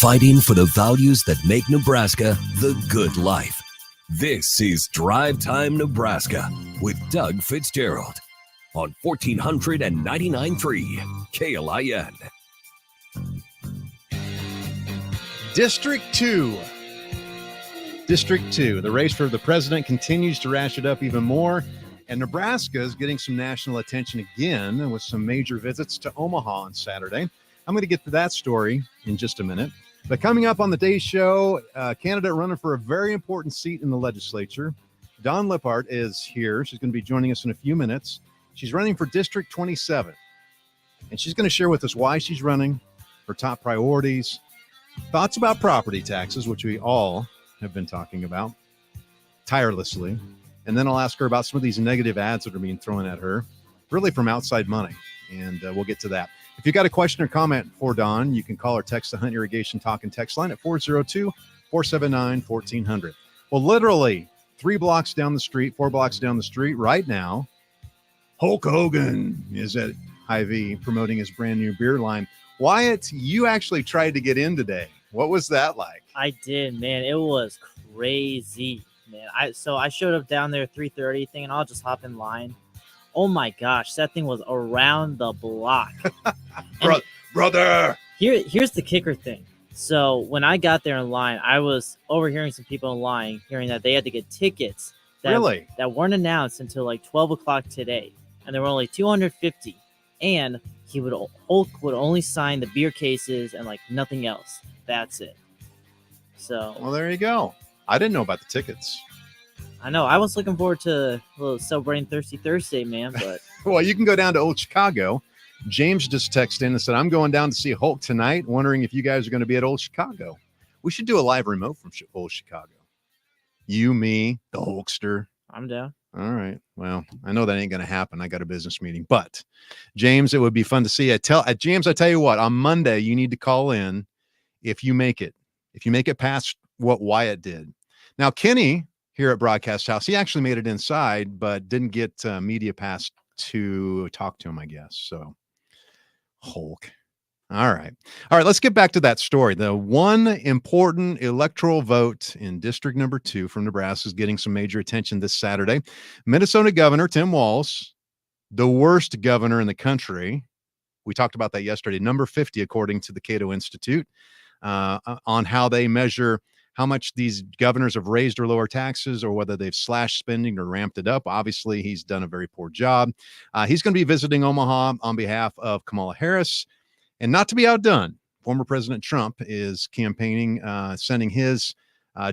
fighting for the values that make Nebraska the good life. This is Drive Time Nebraska with Doug Fitzgerald on 1499.3 KLIN. District 2. The race for the president continues to ratchet up even more, and Nebraska is getting some national attention again with some major visits to Omaha on Saturday. I'm going to get to that story in just a minute. But coming up on the day's show, a candidate running for a very important seat in the legislature, Dawn Liphardt, is here. She's going to be joining us in a few minutes. She's running for District 27, and she's going to share with us why she's running, her top priorities, thoughts about property taxes, which we all have been talking about tirelessly. And then I'll ask her about some of these negative ads that are being thrown at her, really from outside money. And we'll get to that. If you got a question or comment for Dawn, you can call or text the Hunt Irrigation Talk and Text line at 402-479-1400. Well, literally 4 blocks down the street right now, Hulk Hogan is at Hy-Vee promoting his brand new beer line. Wyatt, you actually tried to get in today. What was that like? I did, man. It was crazy, man. I showed up down there 3:30 thing, and I'll just hop in line. Oh my gosh, that thing was around the block. Brother! Here's the kicker thing. So when I got there in line, I was overhearing some people in line hearing that they had to get tickets that weren't announced until like 12 o'clock today. And there were only 250. And Hulk would only sign the beer cases and like nothing else. That's it. So well, there you go. I didn't know about the tickets. I know. I was looking forward to a little celebrating Thirsty Thursday, man. But well, you can go down to Old Chicago. James just texted in and said, I'm going down to see Hulk tonight, wondering if you guys are going to be at Old Chicago. We should do a live remote from Old Chicago. You, me, the Hulkster. I'm down. All right. Well, I know that ain't going to happen. I got a business meeting. But, James, it would be fun to see you. James, I tell you what, on Monday, you need to call in if you make it. If you make it past what Wyatt did. Now, Kenny here at Broadcast House, he actually made it inside, but didn't get media pass to talk to him, I guess. So, Hulk. All right. Let's get back to that story. The one important electoral vote in District number 2 from Nebraska is getting some major attention this Saturday. Minnesota Governor Tim Walz, the worst governor in the country. We talked about that yesterday. Number 50, according to the Cato Institute, on how they measure how much these governors have raised or lowered taxes or whether they've slashed spending or ramped it up. Obviously, he's done a very poor job. He's going to be visiting Omaha on behalf of Kamala Harris. And not to be outdone, former President Trump is campaigning, sending his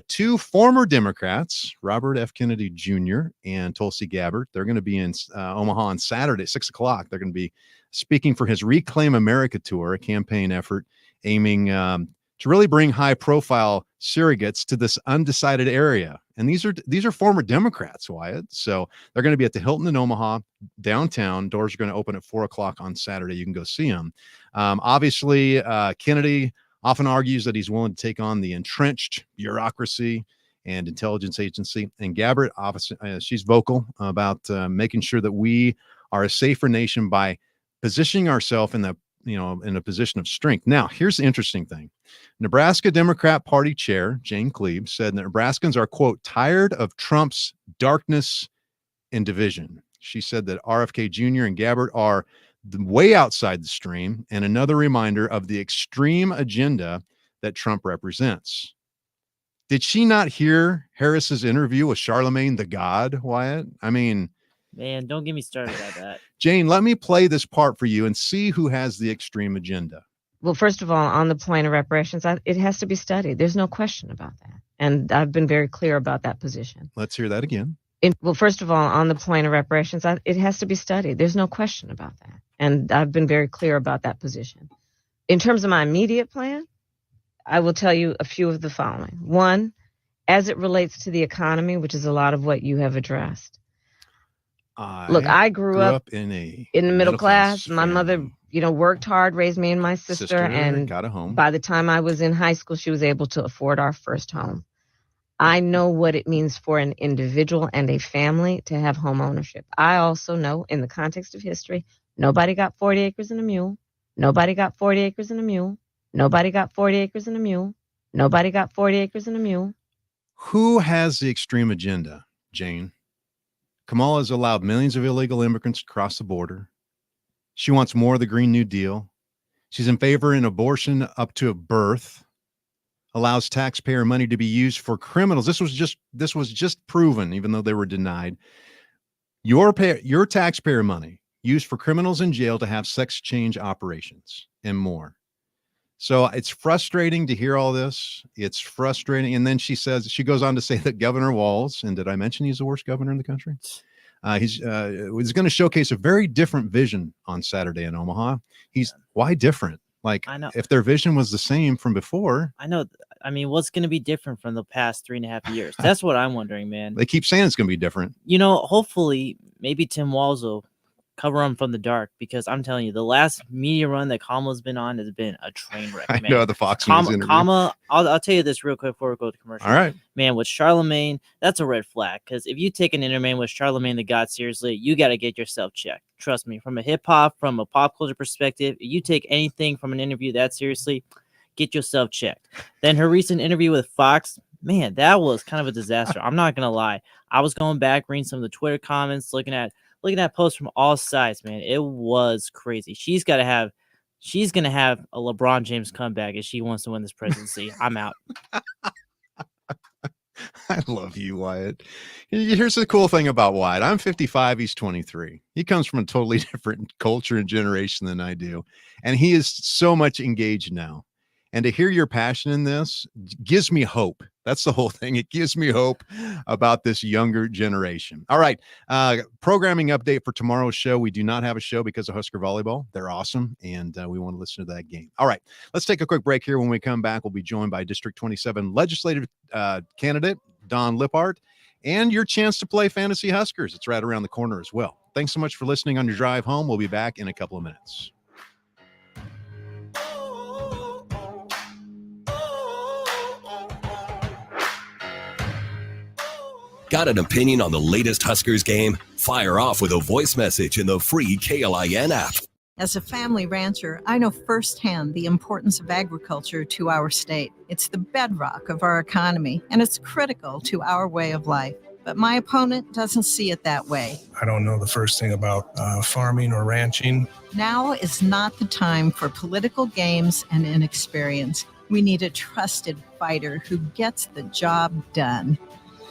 2 former Democrats, Robert F. Kennedy Jr. and Tulsi Gabbard. They're going to be in Omaha on Saturday at 6 o'clock. They're going to be speaking for his Reclaim America tour, a campaign effort aiming to really bring high-profile surrogates to this undecided area. And these are former Democrats, Wyatt. So they're going to be at the Hilton in Omaha, downtown. Doors are going to open at 4 o'clock on Saturday. You can go see them. Obviously, Kennedy often argues that he's willing to take on the entrenched bureaucracy and intelligence agency. And Gabbard, obviously, she's vocal about making sure that we are a safer nation by positioning ourselves in a position of strength. Now, here's the interesting thing. Nebraska Democrat Party Chair Jane Klebe said that Nebraskans are, quote, tired of Trump's darkness and division. She said that RFK Jr. and Gabbard are way outside the stream and another reminder of the extreme agenda that Trump represents. Did she not hear Harris's interview with Charlemagne the God, Wyatt? I mean, man, don't get me started about that. Jane, let me play this part for you and see who has the extreme agenda. Well, first of all, on the point of reparations, it has to be studied. There's no question about that. And I've been very clear about that position. Let's hear that again. Well, first of all, on the point of reparations, it has to be studied. There's no question about that. And I've been very clear about that position. In terms of my immediate plan, I will tell you a few of the following. One, as it relates to the economy, which is a lot of what you have addressed. I grew up in the middle class. My mother, worked hard, raised me and my sister, and got a home. By the time I was in high school, she was able to afford our first home. I know what it means for an individual and a family to have home ownership. I also know, in the context of history, nobody got 40 acres and a mule. Nobody got 40 acres and a mule. Nobody got 40 acres and a mule. Nobody got 40 acres and a mule. Who has the extreme agenda, Jane? Kamala has allowed millions of illegal immigrants to cross the border. She wants more of the Green New Deal. She's in favor in abortion up to birth. Allows taxpayer money to be used for criminals. This was just proven, even though they were denied. Your taxpayer money used for criminals in jail to have sex change operations and more. So it's frustrating to hear all this. It's frustrating. And then she goes on to say that Governor Walz, and did I mention he's the worst governor in the country? He's going to showcase a very different vision on Saturday in Omaha. Why different? Like, I know. If their vision was the same from before. I know. I mean, what's going to be different from the past 3.5 years? That's what I'm wondering, man. They keep saying it's going to be different. Hopefully, maybe Tim Walz will cover them from the dark, because I'm telling you, the last media run that Kamala's been on has been a train wreck, man. I know, the Fox News interview. Kamala, I'll tell you this real quick before we go to commercial. All right. Man, with Charlemagne, that's a red flag, because if you take an interview with Charlemagne the God seriously, you got to get yourself checked. Trust me, from a hip-hop, from a pop culture perspective, if you take anything from an interview that seriously, get yourself checked. Then her recent interview with Fox, man, that was kind of a disaster. I'm not going to lie. I was going back, reading some of the Twitter comments, looking at posts from all sides, man. It was crazy. She's going to have a LeBron James comeback if she wants to win this presidency. I'm out. I love you, Wyatt. Here's the cool thing about Wyatt. I'm 55. He's 23. He comes from a totally different culture and generation than I do. And he is so much engaged now. And to hear your passion in this gives me hope. That's the whole thing. It gives me hope about this younger generation. All right. Programming update for tomorrow's show. We do not have a show because of Husker volleyball. They're awesome. And we want to listen to that game. All right. Let's take a quick break here. When we come back, we'll be joined by District 27 legislative candidate, Dawn Liphardt, and your chance to play Fantasy Huskers. It's right around the corner as well. Thanks so much for listening on your drive home. We'll be back in a couple of minutes. Got an opinion on the latest Huskers game? Fire off with a voice message in the free KLIN app. As a family rancher, I know firsthand the importance of agriculture to our state. It's the bedrock of our economy, and it's critical to our way of life. But my opponent doesn't see it that way. I don't know the first thing about farming or ranching. Now is not the time for political games and inexperience. We need a trusted fighter who gets the job done.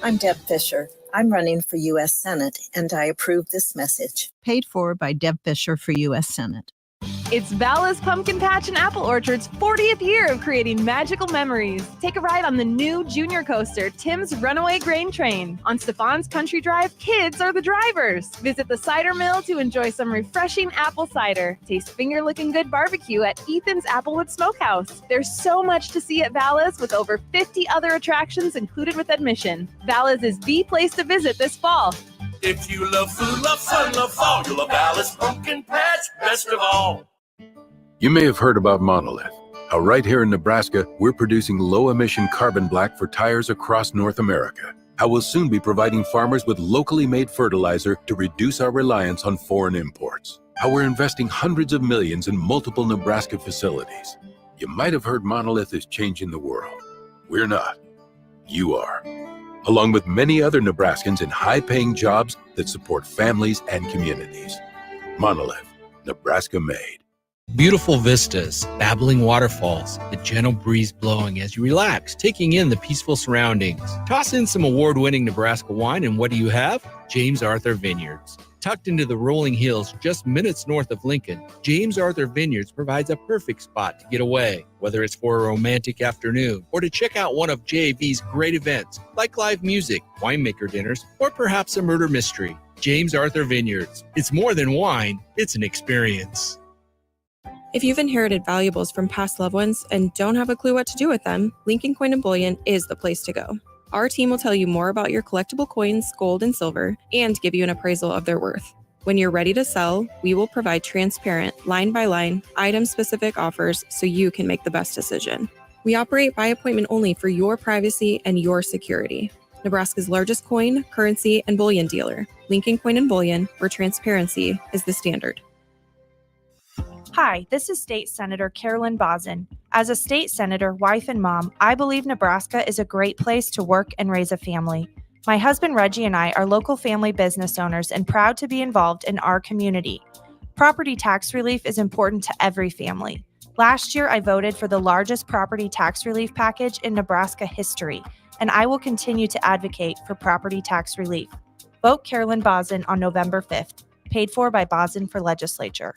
I'm Deb Fisher. I'm running for U.S. Senate, and I approve this message. Paid for by Deb Fisher for U.S. Senate. It's Vala's Pumpkin Patch and Apple Orchard's 40th year of creating magical memories. Take a ride on the new junior coaster, Tim's Runaway Grain Train. On Stefan's Country Drive, kids are the drivers. Visit the cider mill to enjoy some refreshing apple cider. Taste finger-licking good barbecue at Ethan's Applewood Smokehouse. There's so much to see at Vala's, with over 50 other attractions included with admission. Vala's is the place to visit this fall. If you love food, love fun, love fall, you'll love Vala's Pumpkin Patch best of all. You may have heard about Monolith. How right here in Nebraska, we're producing low-emission carbon black for tires across North America. How we'll soon be providing farmers with locally made fertilizer to reduce our reliance on foreign imports. How we're investing hundreds of millions in multiple Nebraska facilities. You might have heard Monolith is changing the world. We're not. You are. Along with many other Nebraskans in high-paying jobs that support families and communities. Monolith, Nebraska made. Beautiful vistas, babbling waterfalls, the gentle breeze blowing as you relax, taking in the peaceful surroundings. Toss in some award-winning Nebraska wine, and what do you have? James Arthur Vineyards. Tucked into the rolling hills just minutes north of Lincoln, James Arthur Vineyards provides a perfect spot to get away, whether it's for a romantic afternoon or to check out one of JV's great events like live music, winemaker dinners, or perhaps a murder mystery. James Arthur Vineyards. It's more than wine, it's an experience. If you've inherited valuables from past loved ones and don't have a clue what to do with them, Lincoln Coin and Bullion is the place to go. Our team will tell you more about your collectible coins, gold and silver, and give you an appraisal of their worth. When you're ready to sell, we will provide transparent, line-by-line, item-specific offers so you can make the best decision. We operate by appointment only for your privacy and your security. Nebraska's largest coin, currency, and bullion dealer, Lincoln Coin and Bullion, where transparency is the standard. Hi, this is State Senator Carolyn Bosden. As a state senator, wife, and mom, I believe Nebraska is a great place to work and raise a family. My husband Reggie and I are local family business owners and proud to be involved in our community. Property tax relief is important to every family. Last year, I voted for the largest property tax relief package in Nebraska history, and I will continue to advocate for property tax relief. Vote Carolyn Bosden on November 5th, paid for by Bosden for Legislature.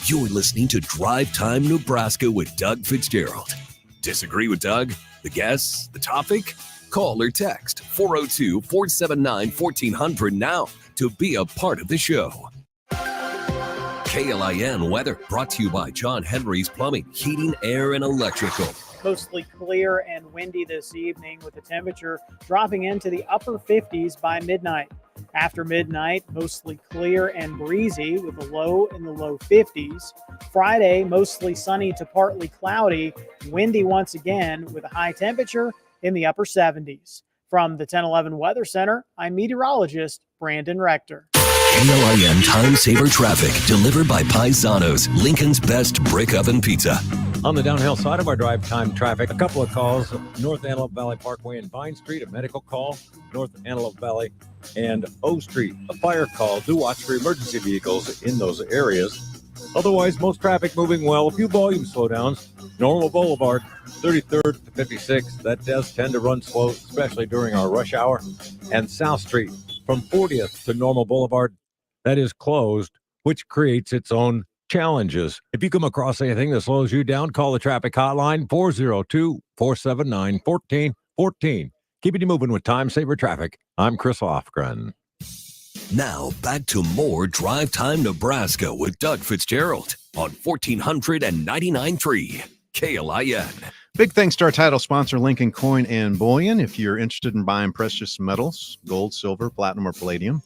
You're listening to Drive Time Nebraska with Doug Fitzgerald. Disagree with Doug? The guests? The topic? Call or text 402-479-1400 now to be a part of the show. KLIN weather brought to you by John Henry's Plumbing, Heating, Air, and Electrical. Mostly clear and windy this evening with the temperature dropping into the upper 50s by midnight. After midnight, mostly clear and breezy with a low in the low 50s. Friday, mostly sunny to partly cloudy, windy once again with a high temperature in the upper 70s. From the 1011 Weather Center, I'm meteorologist Brandon Rector. KLIN Time Saver Traffic, delivered by Paisanos, Lincoln's best brick oven pizza. On the downhill side of our drive time traffic, a couple of calls, North Antelope Valley Parkway and Vine Street, a medical call, North Antelope Valley and O Street, a fire call. Do watch for emergency vehicles in those areas. Otherwise, most traffic moving well. A few volume slowdowns. Normal Boulevard, 33rd to 56th. That does tend to run slow, especially during our rush hour. And South Street from 40th to Normal Boulevard, that is closed, which creates its own challenges. If you come across anything that slows you down, call the traffic hotline 402-479-1414. Keeping you moving with Time Saver Traffic. I'm Chris Lofgren. Now back to more Drive Time Nebraska with Doug Fitzgerald on 1499.3 KLIN. Big thanks to our title sponsor, Lincoln Coin and Bullion. If you're interested in buying precious metals, gold, silver, platinum, or palladium,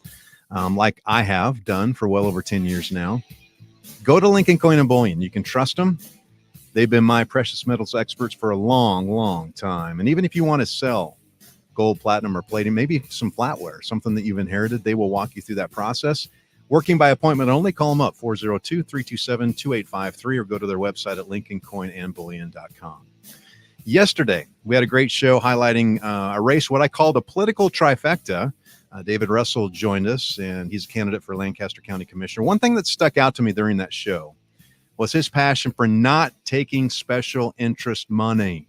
like I have done for well over 10 years now, go to Lincoln Coin and Bullion. You can trust them. They've been my precious metals experts for a long, long time. And even if you want to sell gold, platinum, or palladium, maybe some flatware, something that you've inherited, they will walk you through that process. Working by appointment only, call them up, 402-327-2853, or go to their website at lincolncoinandbullion.com. Yesterday, we had a great show highlighting a race, what I called a political trifecta. David Russell joined us, and he's a candidate for Lancaster County Commissioner. One thing that stuck out to me during that show was his passion for not taking special interest money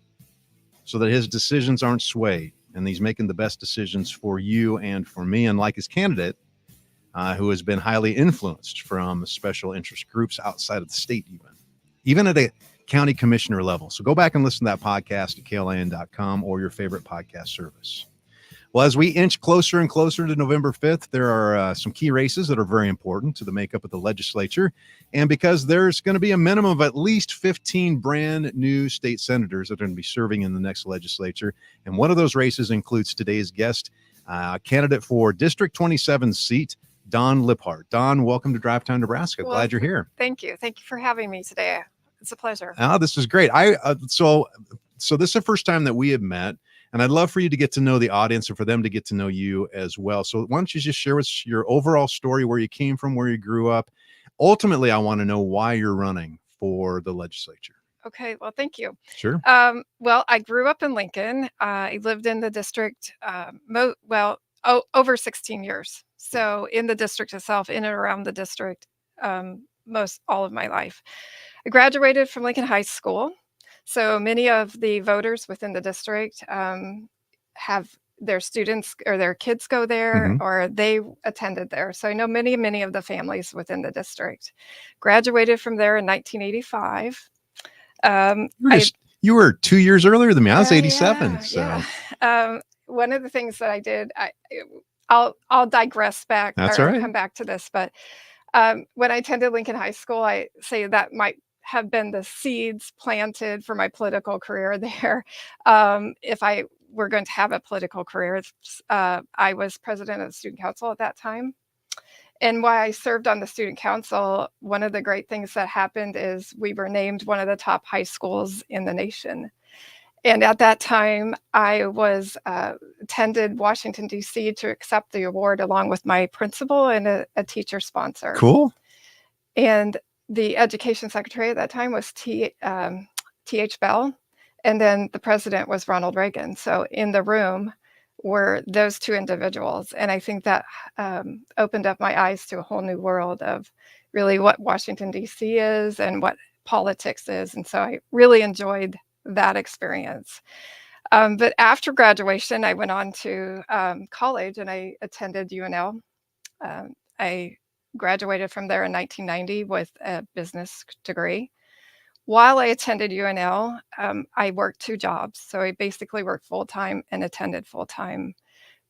so that his decisions aren't swayed, and he's making the best decisions for you and for me, unlike his candidate, who has been highly influenced from special interest groups outside of the state, even at a county commissioner level. So go back and listen to that podcast at klin.com or your favorite podcast service. Well, as we inch closer and closer to November 5th, there are some key races that are very important to the makeup of the legislature. And because there's going to be a minimum of at least 15 brand new state senators that are going to be serving in the next legislature. And one of those races includes today's guest, candidate for District 27 seat, Dawn Liphardt. Dawn, welcome to Drive Time Nebraska. Well, glad you're here. Thank you. Thank you for having me today. It's a pleasure. This is great. So this is the first time that we have met. And I'd love for you to get to know the audience and for them to get to know you as well. So why don't you just share with us your overall story, where you came from, where you grew up. Ultimately, I want to know why you're running for the legislature. Okay, well, thank you. Sure. Well, I grew up in Lincoln. I lived in the district, over 16 years. So in the district itself, in and around the district, most all of my life. I graduated from Lincoln High School. So many of the voters within the district have their students or their kids go there, or they attended there. So I know many of the families within the district. Graduated from there in 1985. You were 2 years earlier than me. I was 87. One of the things that I did, I'll digress back. That's all right. Come back to this, but when I attended Lincoln High School, I say that might have been the seeds planted for my political career there. If I were going to have a political career, I was president of the student council at that time. And while I served on the student council, one of the great things that happened is we were named one of the top high schools in the nation. And at that time, I was attended Washington, D.C. to accept the award along with my principal and a teacher sponsor. Cool. And the education secretary at that time was T.H. Bell, and then the president was Ronald Reagan. So in the room were those two individuals. And I think that opened up my eyes to a whole new world of really what Washington, D.C. is and what politics is. And so I really enjoyed that experience. But after graduation, I went on to college and I attended UNL. I graduated from there in 1990 with a business degree. While I attended UNL, I worked 2 jobs. So I basically worked full-time and attended full-time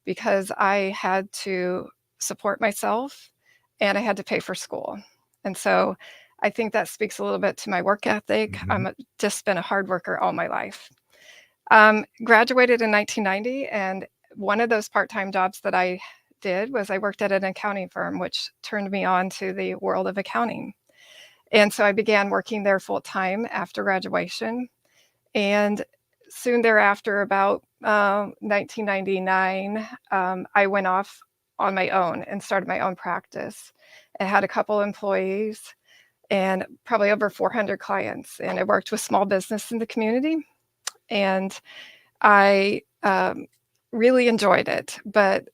because I had to support myself and I had to pay for school. And so I think that speaks a little bit to my work ethic. Mhm. Just been a hard worker all my life. Graduated in 1990, and one of those part-time jobs that I did was I worked at an accounting firm, which turned me on to the world of accounting. And so I began working there full time after graduation. And soon thereafter, about 1999, I went off on my own and started my own practice. I had a couple employees and probably over 400 clients. And I worked with small business in the community. And I really enjoyed it. But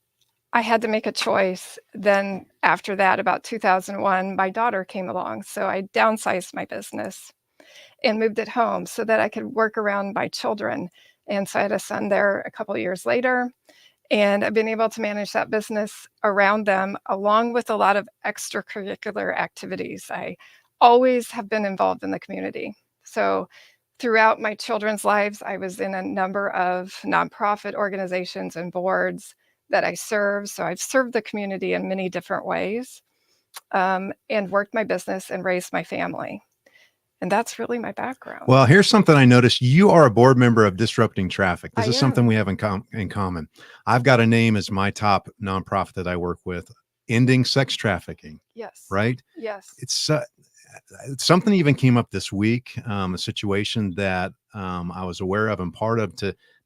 I had to make a choice. Then after that, about 2001, my daughter came along. So I downsized my business and moved it home so that I could work around my children. And so I had a son there a couple of years later. And I've been able to manage that business around them, along with a lot of extracurricular activities. I always have been involved in the community. So throughout my children's lives, I was in a number of nonprofit organizations and boards that I serve. So I've served the community in many different ways, and worked my business and raised my family. And that's really my background. Well, here's something I noticed. You are a board member of Disrupting Traffic. This I is something am. we have in common. I've got a name as my top nonprofit that I work with, Ending Sex Trafficking. Yes. Right? Yes. It's something even came up this week, a situation that I was aware of and part of.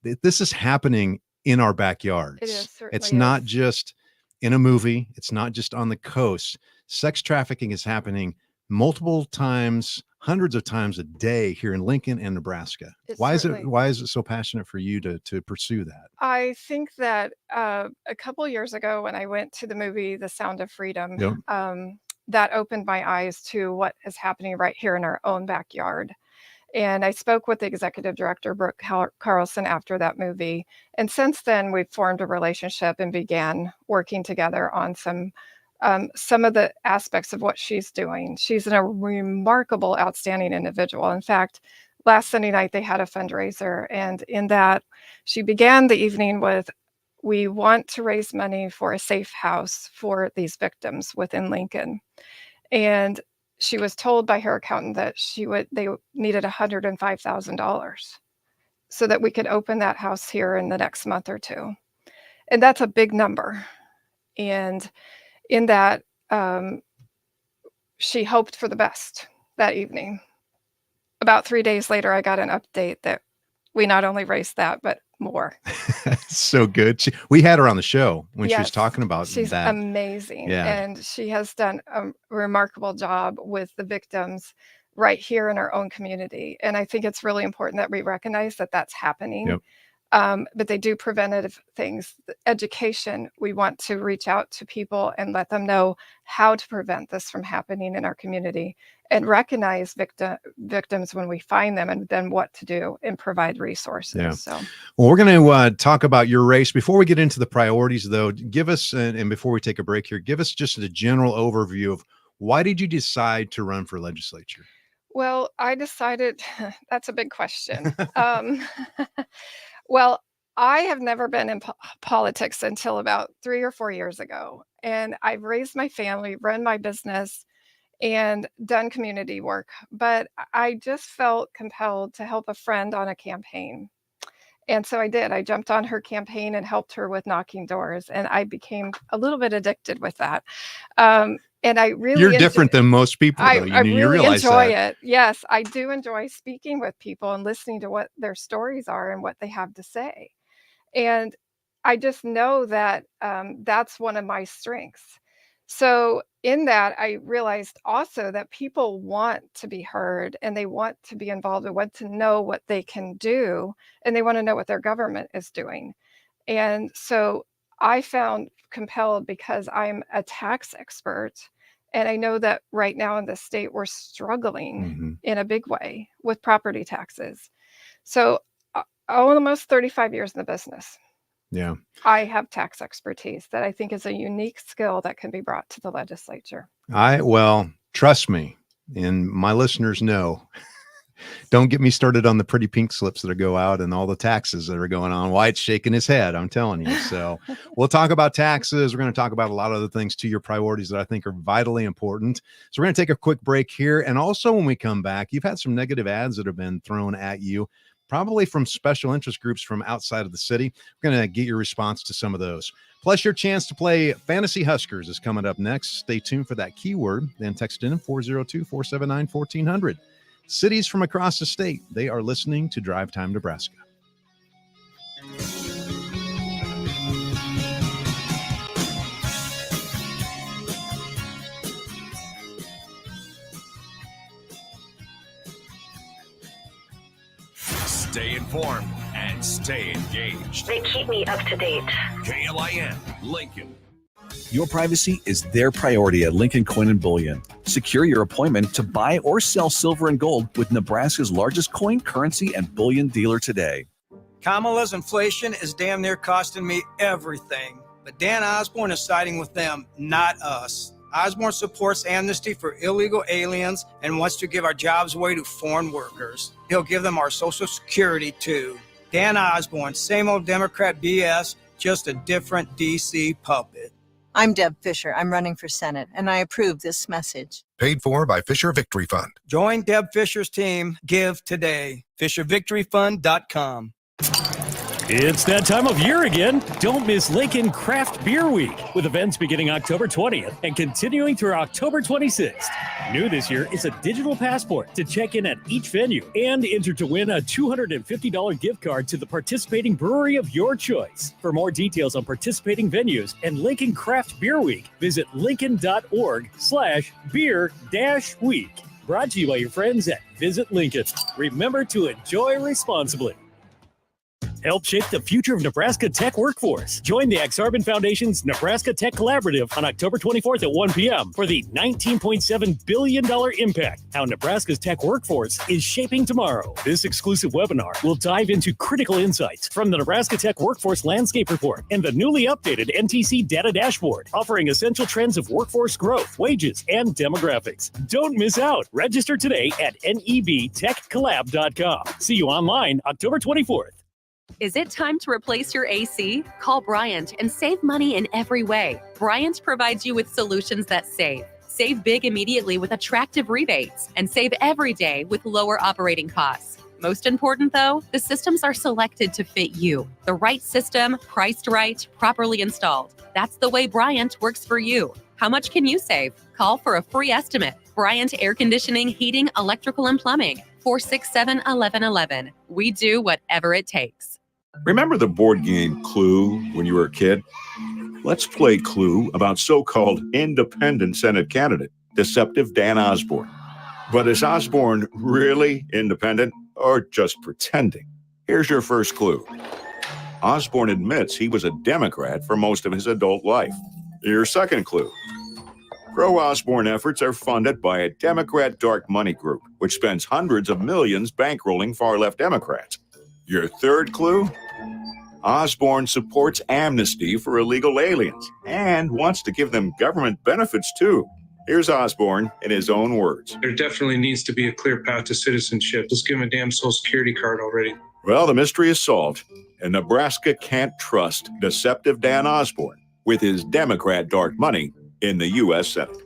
This is happening in our backyards. It is, certainly It's not is. just in a movie. It's not just on the coast. Sex trafficking is happening multiple times, hundreds of times a day here in Lincoln and Nebraska. Why is it so passionate for you to pursue that? I think that a couple years ago when I went to the movie The Sound of Freedom, Yep. That opened my eyes to what is happening right here in our own backyard. And I spoke with the executive director, Brooke Carlson, after that movie. And since then, we've formed a relationship and began working together on some of the aspects of what she's doing. She's a remarkable, outstanding individual. In fact, last Sunday night, they had a fundraiser. And in that, she began the evening with, we want to raise money for a safe house for these victims within Lincoln. And she was told by her accountant that they needed $105,000 so that we could open that house here in the next month or 2. And that's a big number. And in that, she hoped for the best that evening. About 3 days later, I got an update that we not only raised that, but more. So good. We had her on the show when she was Yes, talking about she's that. amazing. Yeah. And she has done a remarkable job with the victims right here in our own community. And I think it's really important that we recognize that that's happening. Yep. But they do preventative things. Education, we want to reach out to people and let them know how to prevent this from happening in our community and recognize victims when we find them, and then what to do and provide resources. Yeah. So, well, we're going to talk about your race. Before we get into the priorities, though, give us, and before we take a break here, give us just a general overview of why did you decide to run for legislature? well, I decided that's a big question. Well, I have never been in politics until about 3 or 4 years ago. And I've raised my family, run my business, and done community work. But I just felt compelled to help a friend on a campaign. And so I did. I jumped on her campaign and helped her with knocking doors. And I became a little bit addicted with that. And I really You're different than most people, though. I You really realize enjoy that. it. Yes, I do enjoy speaking with people and listening to what their stories are and what they have to say. And I just know that that's one of my strengths. So in that, I realized also that people want to be heard and they want to be involved and want to know what they can do, and they want to know what their government is doing. And so I found compelled, because I'm a tax expert, and I know that right now in the state, we're struggling in a big way with property taxes. So almost 35 years in the business. Yeah. I have tax expertise that I think is a unique skill that can be brought to the legislature. Well, trust me, and my listeners know, don't get me started on the pretty pink slips that go out and all the taxes that are going on. White's shaking his head, I'm telling you. So we'll talk about taxes. We're going to talk about a lot of other things to your priorities that I think are vitally important. So we're going to take a quick break here. And also when we come back, you've had some negative ads that have been thrown at you, probably from special interest groups from outside of the city. We're going to get your response to some of those. Plus, your chance to play Fantasy Huskers is coming up next. Stay tuned for that keyword. Then text in 402-479-1400. Cities from across the state, they are listening to Drive Time Nebraska. Stay informed and stay engaged. They keep me up to date. KLIN, Lincoln. Your privacy is their priority at Lincoln Coin and Bullion. Secure your appointment to buy or sell silver and gold with Nebraska's largest coin, currency, and bullion dealer today. Kamala's inflation is damn near costing me everything. But Dan Osborne is siding with them, not us. Osborne supports amnesty for illegal aliens and wants to give our jobs away to foreign workers. He'll give them our Social Security, too. Dan Osborne, same old Democrat BS, just a different D.C. puppet. I'm Deb Fisher. I'm running for Senate, and I approve this message. Paid for by Fisher Victory Fund. Join Deb Fisher's team. Give today. FisherVictoryFund.com. It's that time of year again. Don't miss Lincoln Craft Beer Week, with events beginning October 20th and continuing through October 26th. New this year is a digital passport to check in at each venue and enter to win a $250 gift card to the participating brewery of your choice. For more details on participating venues and Lincoln Craft Beer Week, visit lincoln.org/beer-week. Brought to you by your friends at Visit Lincoln. Remember to enjoy responsibly. Help shape the future of Nebraska tech workforce. Join the Aksarben Foundation's Nebraska Tech Collaborative on October 24th at 1 p.m. for the $19.7 billion impact, how Nebraska's tech workforce is shaping tomorrow. This exclusive webinar will dive into critical insights from the Nebraska Tech Workforce Landscape Report and the newly updated NTC Data Dashboard, offering essential trends of workforce growth, wages, and demographics. Don't miss out. Register today at nebtechcollab.com. See you online October 24th. Is it time to replace your AC? Call Bryant and save money in every way. Bryant provides you with solutions that save. Save big immediately with attractive rebates, and save every day with lower operating costs. Most important, though, the systems are selected to fit you. The right system, priced right, properly installed. That's the way Bryant works for you. How much can you save? Call for a free estimate. Bryant Air Conditioning, Heating, Electrical, and Plumbing. 467-1111. We do whatever it takes. Remember the board game Clue when you were a kid? Let's play Clue about so-called independent Senate candidate, Deceptive Dan Osborne. But is Osborne really independent or just pretending? Here's your first clue. Osborne admits he was a Democrat for most of his adult life. Your second clue. Pro-Osborne efforts are funded by a Democrat dark money group, which spends hundreds of millions bankrolling far-left Democrats. Your third clue? Osborne supports amnesty for illegal aliens and wants to give them government benefits too. Here's Osborne in his own words. There definitely needs to be a clear path to citizenship. Just give him a damn Social Security card already. Well, the mystery is solved, and Nebraska can't trust Deceptive Dan Osborne with his Democrat dark money in the U.S. Senate.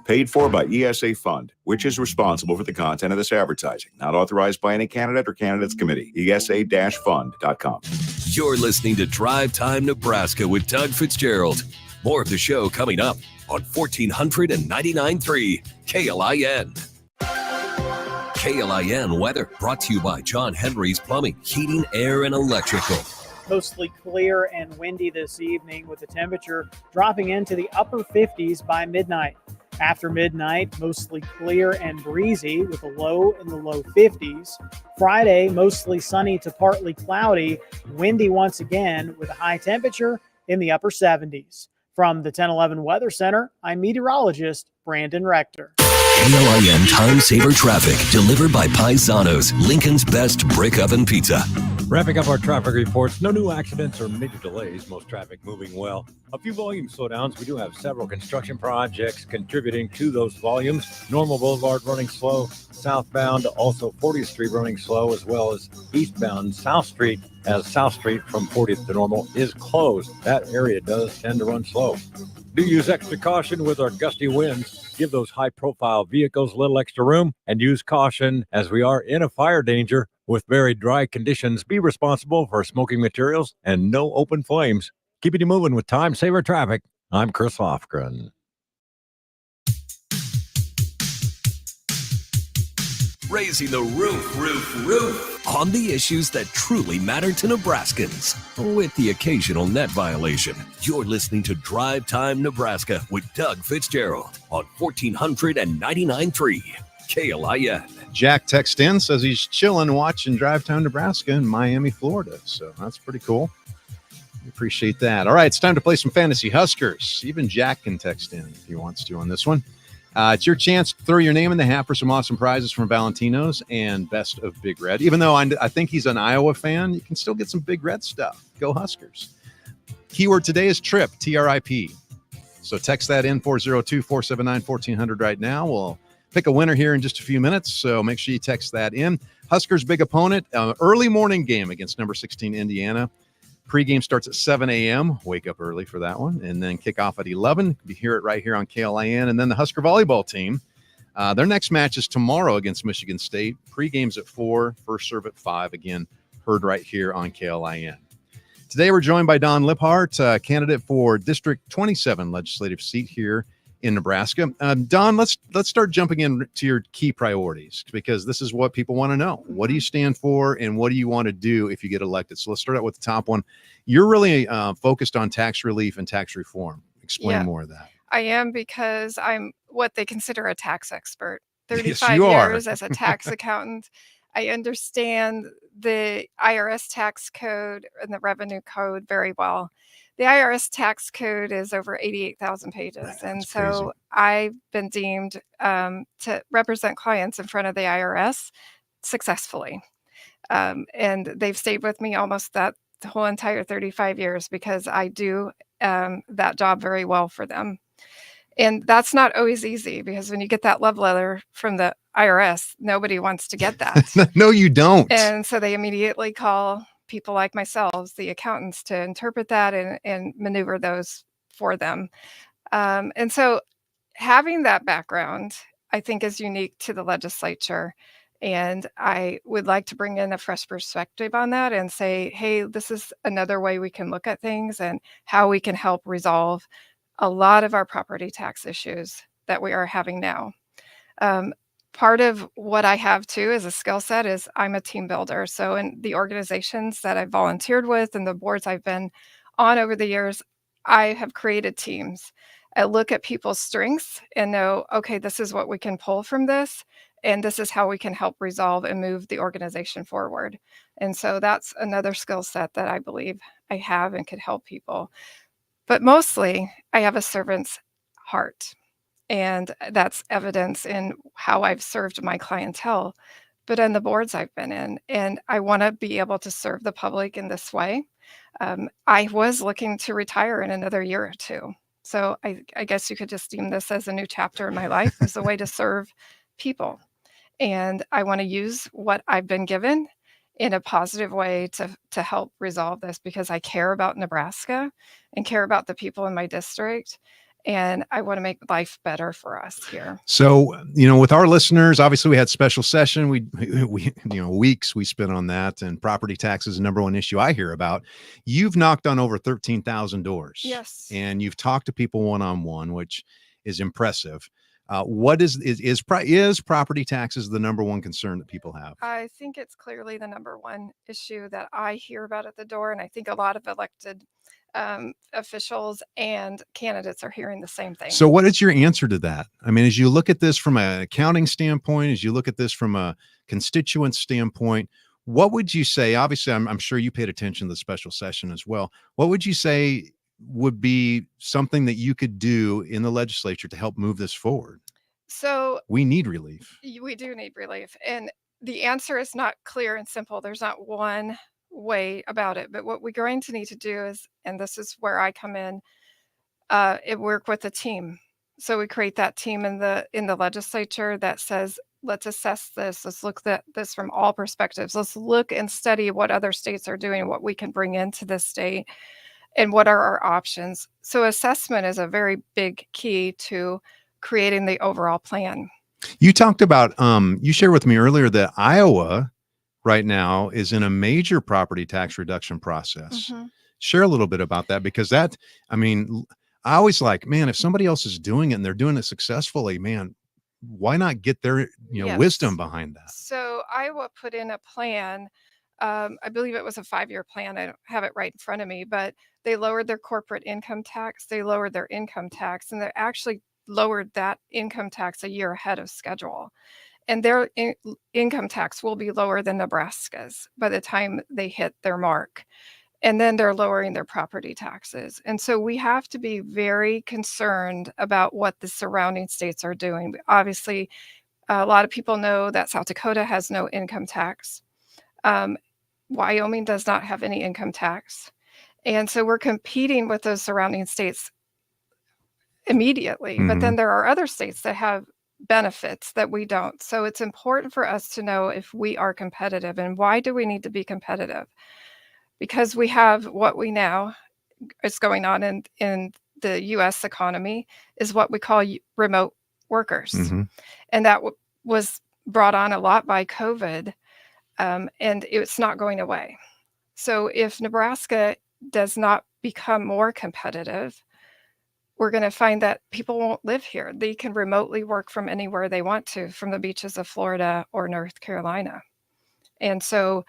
Paid for by ESA Fund, which is responsible for the content of this advertising. Not authorized by any candidate or candidates committee. ESA-fund.com. You're listening to Drive Time Nebraska with Doug Fitzgerald. More of the show coming up on 1499.3 KLIN. KLIN weather brought to you by John Henry's Plumbing, Heating, Air, and Electrical. mostly clear and windy this evening with the temperature dropping into the upper 50s by midnight. After midnight, mostly clear and breezy with a low in the low 50s. Friday, mostly sunny to partly cloudy, windy once again with a high temperature in the upper 70s. From the 1011 Weather Center, I'm meteorologist Brandon Rector. KLIN Time Saver Traffic, delivered by Paisanos, Lincoln's best brick oven pizza. Wrapping up our traffic reports, no new accidents or major delays. Most traffic moving well. A few volume slowdowns. We do have several construction projects contributing to those volumes. Normal Boulevard running slow. Southbound, also 40th Street running slow, as well as eastbound South Street, as South Street from 40th to Normal is closed. That area does tend to run slow. Do use extra caution with our gusty winds. Give those high-profile vehicles a little extra room, and use caution as we are in a fire danger with very dry conditions. Be responsible for smoking materials and no open flames. Keeping you moving with Time Saver Traffic. I'm Chris Lofgren. Raising the roof on the issues that truly matter to Nebraskans, with the occasional net violation. You're listening to Drive Time Nebraska with Doug Fitzgerald on 1499.3 KLIN. Jack texts in, says he's chilling watching Drive Time Nebraska in Miami, Florida. So that's pretty cool. We appreciate that. All right, it's time to play some Fantasy Huskers. Even Jack can text in if he wants to on this one. It's your chance to throw your name in the hat for some awesome prizes from Valentino's and Best of Big Red. Even though I think he's an Iowa fan, you can still get some Big Red stuff. Go Huskers. Keyword today is TRIP, T-R-I-P. So text that in 402-479-1400 right now. We'll pick a winner here in just a few minutes, so make sure you text that in. Huskers' big opponent, early morning game against number 16 Indiana. Pregame starts at 7 a.m. Wake up early for that one. And then kick off at 11. You hear it right here on KLIN. And then the Husker volleyball team, their next match is tomorrow against Michigan State. Pregame's at 4, first serve at 5. Again, heard right here on KLIN. Today we're joined by Dawn Liphardt, candidate for District 27 legislative seat here in Nebraska. Dawn, let's start jumping into your key priorities, because this is what people want to know. What do you stand for, and what do you want to do if you get elected? So let's start out with the top one. You're really focused on tax relief and tax reform. Explain more of that. I am, because I'm what they consider a tax expert. 35 Yes, you are. years as a tax accountant. I understand the IRS tax code and the revenue code very well. The IRS tax code is over 88,000 pages. And so crazy. I've been deemed to represent clients in front of the IRS successfully. And they've stayed with me almost the whole entire 35 years because I do that job very well for them. And that's not always easy, because when you get that love letter from the IRS, nobody wants to get that. No, you don't. And so they immediately call people like myself, the accountants, to interpret that and maneuver those for them. And so having that background, I think, is unique to the legislature. And I would like to bring in a fresh perspective on that and say, hey, this is another way we can look at things and how we can help resolve a lot of our property tax issues that we are having now. Part of what I have too as a skill set is I'm a team builder. So in the organizations that I've volunteered with and the boards I've been on over the years, I have created teams. I look at people's strengths and know, okay, this is what we can pull from this, and this is how we can help resolve and move the organization forward. And so that's another skill set that I believe I have and could help people. But mostly, I have a servant's heart. And that's evidence in how I've served my clientele, but in the boards I've been in. And I want to be able to serve the public in this way. I was looking to retire in another year or two. So I guess you could just deem this as a new chapter in my life, as a way to serve people. And I want to use what I've been given in a positive way to help resolve this, because I care about Nebraska and care about the people in my district. And I want to make life better for us here. So, with our listeners, obviously we had special session. We weeks we spent on that, and property tax is the number one issue I hear about. You've knocked on over 13,000 doors. Yes. And you've talked to people one-on-one, which is impressive. What is property taxes the number one concern that people have? I think it's clearly the number one issue that I hear about at the door, and I think a lot of elected officials and candidates are hearing the same thing. So what is your answer to that? I mean, as you look at this from an accounting standpoint, as you look at this from a constituent standpoint, what would you say? Obviously, I'm sure you paid attention to the special session as well. What would you say would be something that you could do in the legislature to help move this forward? So we need relief. We do need relief. And the answer is not clear and simple. There's not one way about it. But what we're going to need to do is, and this is where I come in, work with a team. So we create that team in the legislature that says, let's assess this. Let's look at this from all perspectives. Let's look and study what other states are doing, what we can bring into this state, and what are our options. So assessment is a very big key to creating the overall plan. You talked about, you shared with me earlier that Iowa right now is in a major property tax reduction process. Mm-hmm. Share a little bit about that, because I always like, man, if somebody else is doing it and they're doing it successfully, man, why not get their Yes. wisdom behind that? So Iowa put in a plan. I believe it was a 5-year plan. I don't have it right in front of me, but they lowered their corporate income tax. They lowered their income tax, and they actually lowered that income tax a year ahead of schedule. And their income tax will be lower than Nebraska's by the time they hit their mark. And then they're lowering their property taxes. And so we have to be very concerned about what the surrounding states are doing. Obviously, a lot of people know that South Dakota has no income tax. Wyoming does not have any income tax. And so we're competing with those surrounding states immediately. But then there are other states that have benefits that we don't. So it's important for us to know if we are competitive. And why do we need to be competitive? Because we have what we now is going on in the U.S. economy is what we call remote workers. Mm-hmm. And that was brought on a lot by COVID, and it's not going away. So if Nebraska does not become more competitive, we're going to find that people won't live here. They can remotely work from anywhere they want to, from the beaches of Florida or North Carolina. And so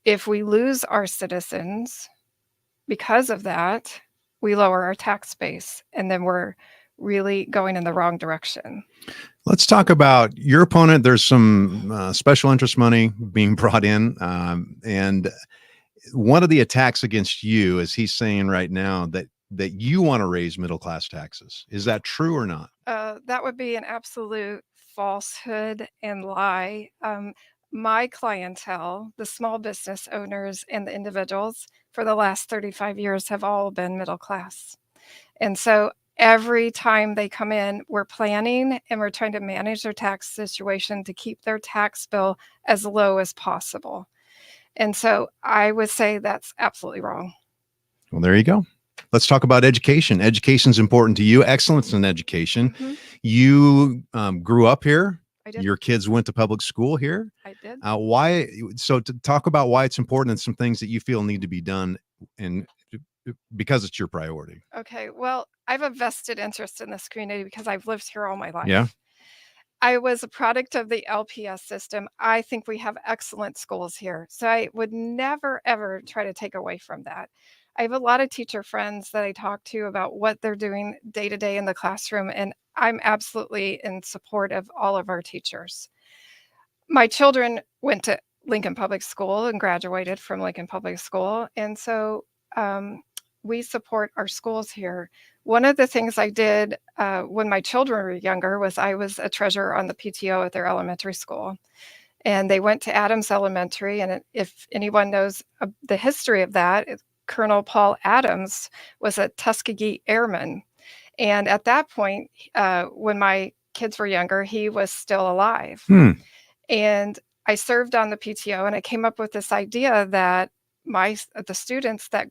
if we lose our citizens because of that, we lower our tax base, and then we're really going in the wrong direction. Let's talk about your opponent. There's some special interest money being brought in. And one of the attacks against you is he's saying right now that you want to raise middle-class taxes. Is that true or not? That would be an absolute falsehood and lie. My clientele, the small business owners and the individuals for the last 35 years have all been middle class. And so every time they come in, we're planning and we're trying to manage their tax situation to keep their tax bill as low as possible. And so I would say that's absolutely wrong. Well, there you go. Let's talk about education. Education is important to you. Excellence in education. Mm-hmm. You grew up here. I did. Your kids went to public school here. I did. Why? So to talk about why it's important and some things that you feel need to be done, and because it's your priority. Okay. Well, I have a vested interest in this community because I've lived here all my life. Yeah. I was a product of the LPS system. I think we have excellent schools here. So I would never, ever try to take away from that. I have a lot of teacher friends that I talk to about what they're doing day to day in the classroom, and I'm absolutely in support of all of our teachers. My children went to Lincoln Public School and graduated from Lincoln Public School, and so we support our schools here. One of the things I did when my children were younger was I was a treasurer on the PTO at their elementary school. And they went to Adams Elementary, and if anyone knows the history of that, Colonel Paul Adams was a Tuskegee Airman. And at that point, when my kids were younger, he was still alive. And I served on the PTO, and I came up with this idea that the students that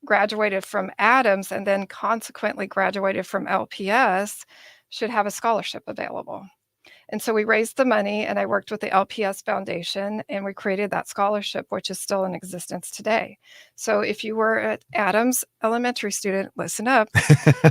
graduated from Adams and then consequently graduated from LPS should have a scholarship available. And so we raised the money, and I worked with the LPS Foundation, and we created that scholarship, which is still in existence today. So if you were at Adams Elementary student, listen up,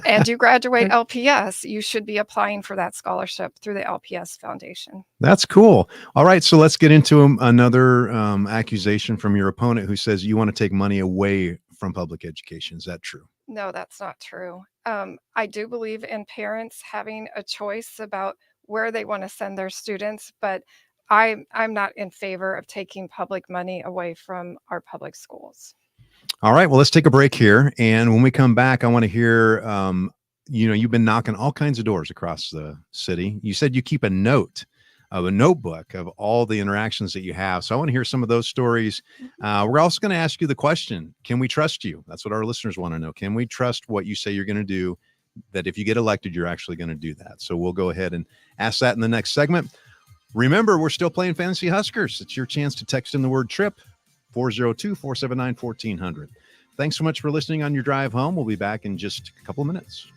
and you graduate LPS, you should be applying for that scholarship through the LPS Foundation. That's cool. All right, so let's get into another accusation from your opponent who says you want to take money away from public education. Is that true? No, that's not true. I do believe in parents having a choice about where they want to send their students, but I'm not in favor of taking public money away from our public schools. All right, well, let's take a break here. And when we come back, I want to hear, you've been knocking all kinds of doors across the city. You said you keep a notebook of all the interactions that you have. So I want to hear some of those stories. We're also going to ask you the question, can we trust you? That's what our listeners want to know. Can we trust what you say you're going to do, that if you get elected, you're actually going to do that? So we'll go ahead and ask that in the next segment. Remember, we're still playing Fantasy Huskers. It's your chance to text in the word TRIP, 402-479-1400. Thanks so much for listening on your drive home. We'll be back in just a couple of minutes.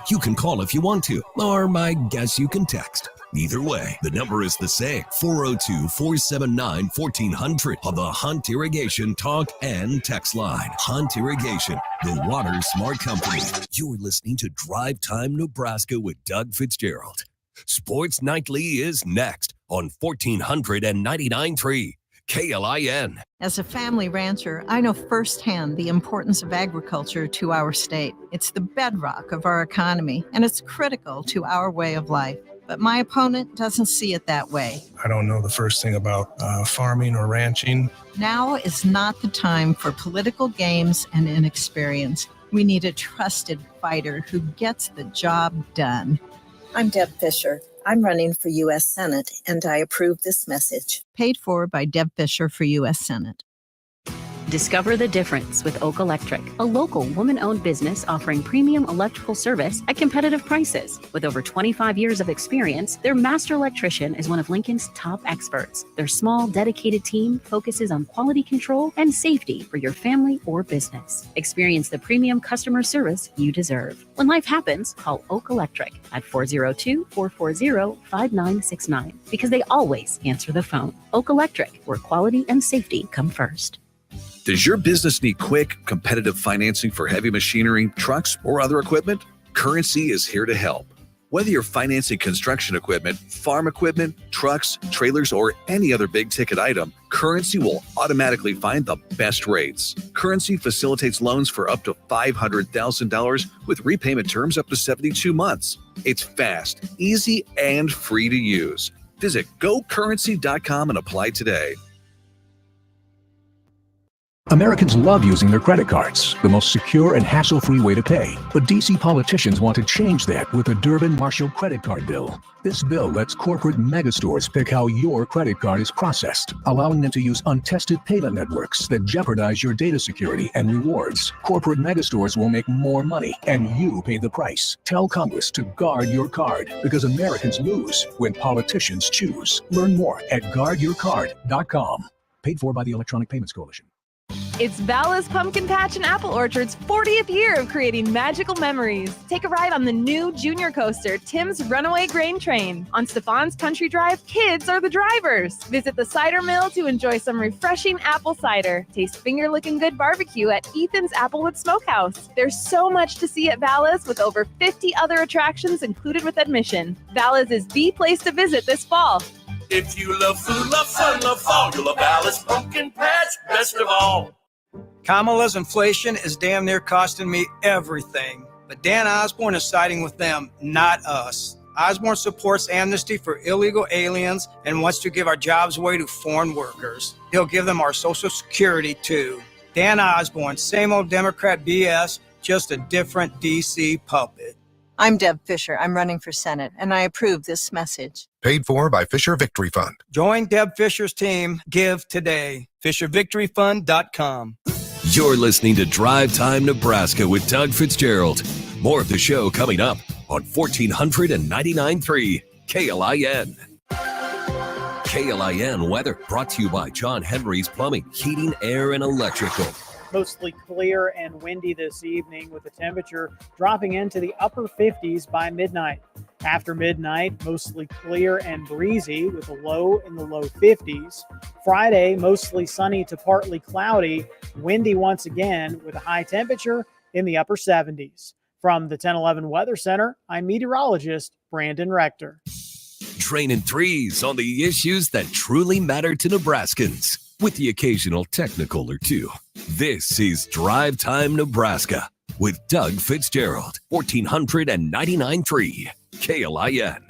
You can call if you want to, or I guess you can text. Either way, the number is the same, 402-479-1400 on the Hunt Irrigation talk and text line. Hunt Irrigation, the water smart company. You're listening to Drive Time Nebraska with Doug Fitzgerald. Sports Nightly is next on 1499.3 KLIN. As a family rancher, I know firsthand the importance of agriculture to our state. It's the bedrock of our economy, and it's critical to our way of life. But my opponent doesn't see it that way. I don't know the first thing about farming or ranching. Now is not the time for political games and inexperience. We need a trusted fighter who gets the job done. I'm Deb Fisher. I'm running for U.S. Senate, and I approve this message. Paid for by Deb Fisher for U.S. Senate. Discover the difference with Oak Electric, a local woman-owned business offering premium electrical service at competitive prices. With over 25 years of experience, their master electrician is one of Lincoln's top experts. Their small, dedicated team focuses on quality control and safety for your family or business. Experience the premium customer service you deserve. When life happens, call Oak Electric at 402-440-5969 because they always answer the phone. Oak Electric, where quality and safety come first. Does your business need quick, competitive financing for heavy machinery, trucks, or other equipment? Currency is here to help. Whether you're financing construction equipment, farm equipment, trucks, trailers, or any other big-ticket item, Currency will automatically find the best rates. Currency facilitates loans for up to $500,000 with repayment terms up to 72 months. It's fast, easy, and free to use. Visit gocurrency.com and apply today. Americans love using their credit cards, the most secure and hassle-free way to pay. But DC politicians want to change that with the Durbin-Marshall credit card bill. This bill lets corporate megastores pick how your credit card is processed, allowing them to use untested payment networks that jeopardize your data security and rewards. Corporate megastores will make more money, and you pay the price. Tell Congress to guard your card, because Americans lose when politicians choose. Learn more at guardyourcard.com. Paid for by the Electronic Payments Coalition. It's Vala's Pumpkin Patch and Apple Orchard's 40th year of creating magical memories. Take a ride on the new junior coaster, Tim's Runaway Grain Train. On Stefan's Country Drive, kids are the drivers. Visit the cider mill to enjoy some refreshing apple cider. Taste finger-licking good barbecue at Ethan's Applewood Smokehouse. There's so much to see at Vala's with over 50 other attractions included with admission. Vala's is the place to visit this fall. If you love food, love fun, love fall, you'll love Alice Pumpkin Patch best of all. Kamala's inflation is damn near costing me everything. But Dan Osborne is siding with them, not us. Osborne supports amnesty for illegal aliens and wants to give our jobs away to foreign workers. He'll give them our Social Security, too. Dan Osborne, same old Democrat BS, just a different D.C. puppet. I'm Deb Fisher. I'm running for Senate, and I approve this message. Paid for by Fisher Victory Fund. Join Deb Fisher's team. Give today. FisherVictoryFund.com. You're listening to Drive Time Nebraska with Doug Fitzgerald. More of the show coming up on 1499.3 KLIN. KLIN weather brought to you by John Henry's Plumbing, Heating, Air, and Electrical. Mostly clear and windy this evening with the temperature dropping into the upper 50s by midnight. After midnight, mostly clear and breezy with a low in the low 50s. Friday, mostly sunny to partly cloudy, windy once again with a high temperature in the upper 70s. From the 1011 Weather Center, I'm meteorologist Brandon Rector. Training threes on the issues that truly matter to Nebraskans, with the occasional technical or two. This is Drive Time Nebraska with Doug Fitzgerald, 1499.3 KLIN.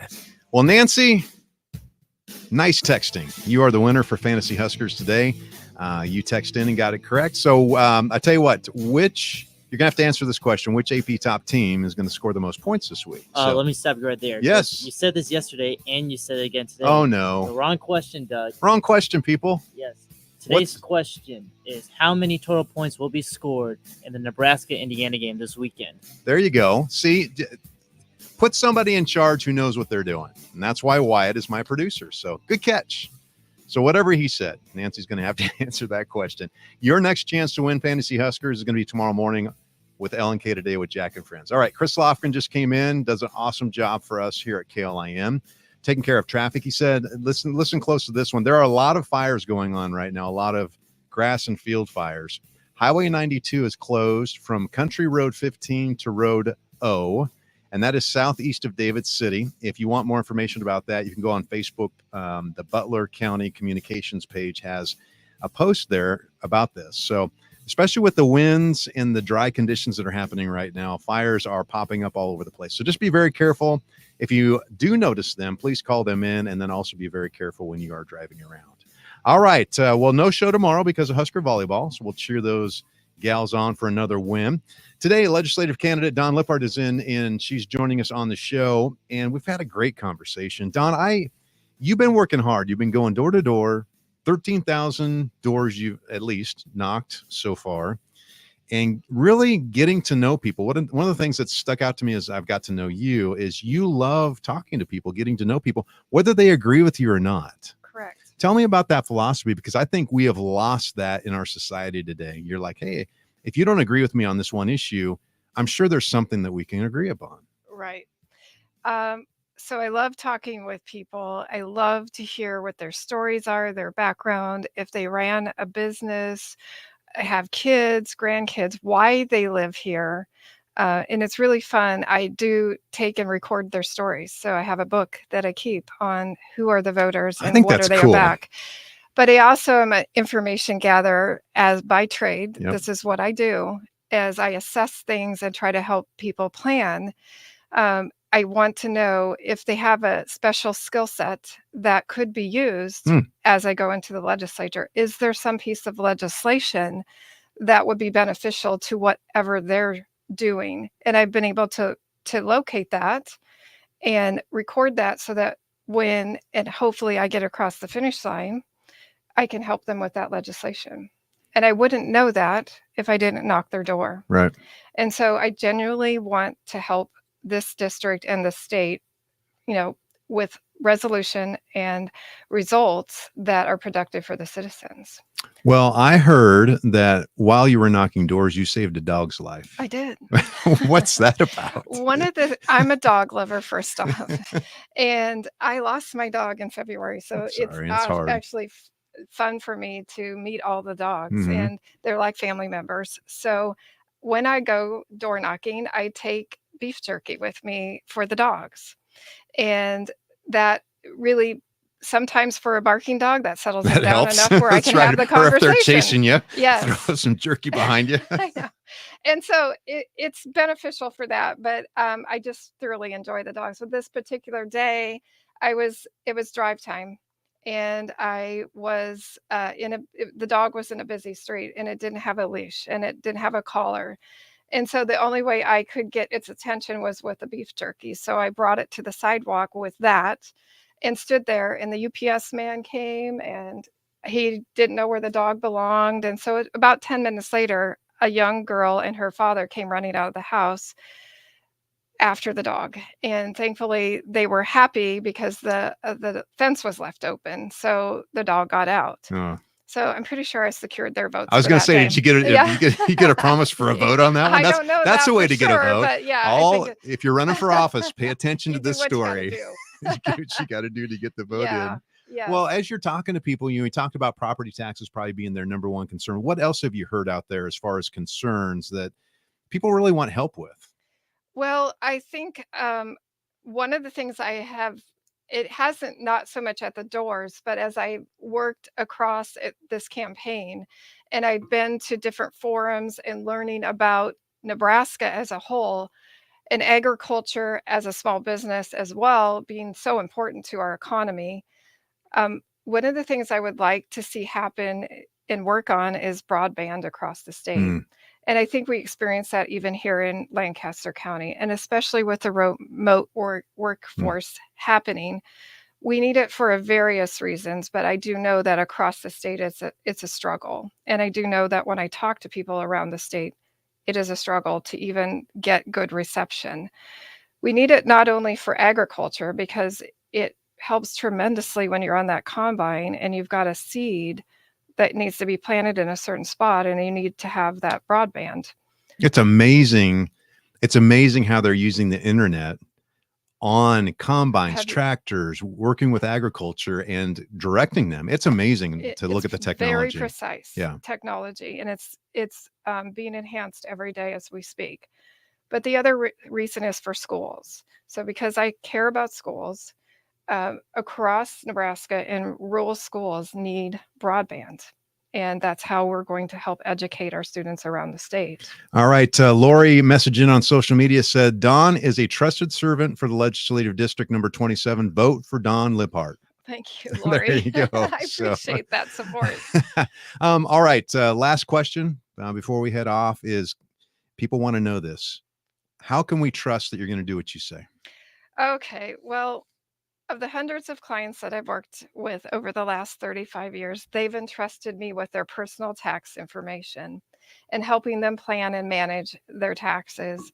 Well, Nancy, nice texting. You are the winner for Fantasy Huskers today. You text in and got it correct. So I tell you what, you're going to have to answer this question. Which AP top team is going to score the most points this week? Let me stop you right there. Yes. You said this yesterday, and you said it again today. Oh, no. The wrong question, Doug. Wrong question, people. Yes. Today's question is how many total points will be scored in the Nebraska-Indiana game this weekend? There you go. See, put somebody in charge who knows what they're doing. And that's why Wyatt is my producer. So good catch. So whatever he said, Nancy's going to have to answer that question. Your next chance to win Fantasy Huskers is going to be tomorrow morning with L&K Today with Jack and Friends. All right, Chris Lofgren just came in, does an awesome job for us here at KLIN, taking care of traffic. He said, listen close to this one. There are a lot of fires going on right now, a lot of grass and field fires. Highway 92 is closed from Country Road 15 to Road O, and that is southeast of David City. If you want more information about that, you can go on Facebook. The Butler County Communications page has a post there about this. So especially with the winds and the dry conditions that are happening right now, fires are popping up all over the place. So just be very careful. If you do notice them, please call them in, and then also be very careful when you are driving around. All right. Well, no show tomorrow because of Husker volleyball, so we'll cheer those gals on for another win. Today, legislative candidate Dawn Liphardt is in, and she's joining us on the show, and we've had a great conversation. Dawn, you've been working hard. You've been going door to door, 13,000 doors you've at least knocked so far, and really getting to know people. One of the things that stuck out to me as I've got to know you is you love talking to people, getting to know people, whether they agree with you or not. Correct. Tell me about that philosophy, because I think we have lost that in our society today. You're like, hey, if you don't agree with me on this one issue, I'm sure there's something that we can agree upon. Right. So I love talking with people. I love to hear what their stories are, their background, if they ran a business, have kids, grandkids, why they live here. And it's really fun. I do take and record their stories. So I have a book that I keep on who are the voters and what are they back. But I also am an information gatherer as by trade. Yep. This is what I do as I assess things and try to help people plan. I want to know if they have a special skill set that could be used as I go into the legislature. Is there some piece of legislation that would be beneficial to whatever they're doing? And I've been able to locate that and record that so that when, and hopefully I get across the finish line, I can help them with that legislation. And I wouldn't know that if I didn't knock their door. Right. And so I genuinely want to help this district and the state, with resolution and results that are productive for the citizens. Well, I heard that while you were knocking doors, you saved a dog's life. I did. What's that about? I'm a dog lover, first off, and I lost my dog in February. So it's hard. Actually fun for me to meet all the dogs, and they're like family members. So when I go door knocking, I take beef jerky with me for the dogs. And that really, sometimes for a barking dog, that settles it down enough where I can have the conversation. Or if they're chasing you, yes. Throw some jerky behind you. I know. And so it's beneficial for that. But I just thoroughly enjoy the dogs. So this particular day, it was drive time. And I was the dog was in a busy street, and it didn't have a leash, and it didn't have a collar. And so the only way I could get its attention was with the beef jerky. So I brought it to the sidewalk with that and stood there, and the UPS man came, and he didn't know where the dog belonged. And so about 10 minutes later, a young girl and her father came running out of the house. after the dog. And thankfully they were happy because the fence was left open. So the dog got out. Oh. So I'm pretty sure I secured their votes. I was going to say, did you get you get a promise for a vote on that one? I don't know. That's that a way for to get sure, a vote. But yeah, If you're running for office, pay attention to this what you gotta story. do. You do what you got to do to get the vote in. Yes. Well, as you're talking to people, we talked about property taxes probably being their number one concern. What else have you heard out there as far as concerns that people really want help with? Well, I think one of the things it hasn't not so much at the doors, but as I worked across this campaign and I've been to different forums and learning about Nebraska as a whole and agriculture as a small business as well being so important to our economy. One of the things I would like to see happen and work on is broadband across the state. And I think we experience that even here in Lancaster County, and especially with the remote workforce happening. We need it for various reasons, but I do know that across the state, it's a struggle. And I do know that when I talk to people around the state, it is a struggle to even get good reception. We need it not only for agriculture, because it helps tremendously when you're on that combine and you've got a seed that needs to be planted in a certain spot and you need to have that broadband. It's amazing. It's amazing how they're using the internet on combines, tractors, working with agriculture and directing them. It's amazing to look at the technology. Very precise technology, and it's being enhanced every day as we speak. But the other reason is for schools. So because I care about schools, across Nebraska and rural schools need broadband. And that's how we're going to help educate our students around the state. All right. Lori messaged in on social media, said, Dawn is a trusted servant for the legislative district number 27. Vote for Dawn Liphardt. Thank you, Lori. There you go. I appreciate that support. All right. Last question before we head off is people want to know this. How can we trust that you're going to do what you say? Okay. Well, of the hundreds of clients that I've worked with over the last 35 years, they've entrusted me with their personal tax information and helping them plan and manage their taxes.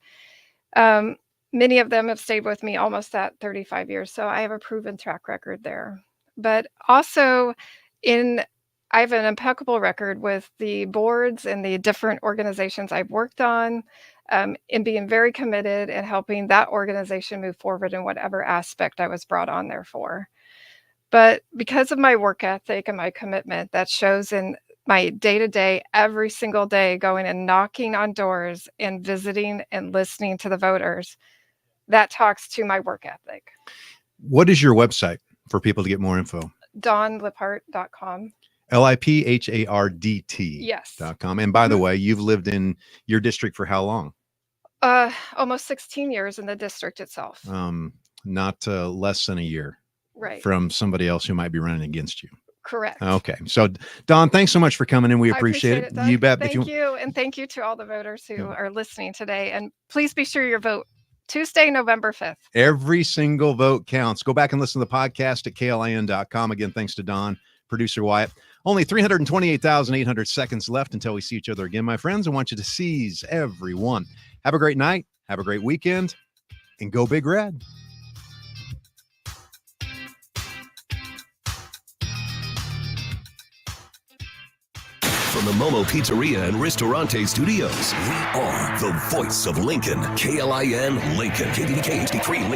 Many of them have stayed with me almost that 35 years, so I have a proven track record there. But also, I have an impeccable record with the boards and the different organizations I've worked on, in being very committed and helping that organization move forward in whatever aspect I was brought on there for. But because of my work ethic and my commitment, that shows in my day-to-day, every single day, going and knocking on doors and visiting and listening to the voters, that talks to my work ethic. What is your website for people to get more info? DawnLiphardt.com. LIPHARDT. Yes. .com. And by the way, you've lived in your district for how long? Almost 16 years in the district itself. Not less than a year. Right. From somebody else who might be running against you. Correct. Okay. So, Dawn, thanks so much for coming in. We appreciate it. Doug. You bet. Thank you. And thank you to all the voters who are listening today. And please be sure you vote Tuesday, November 5th. Every single vote counts. Go back and listen to the podcast at klin.com. Again, thanks to Dawn, producer Wyatt. Only 328,800 seconds left until we see each other again, my friends. I want you to seize every one. Have a great night. Have a great weekend. And go Big Red. From the Momo Pizzeria and Ristorante Studios, we are the voice of Lincoln. KLIN Lincoln. KDK HD3 Lincoln.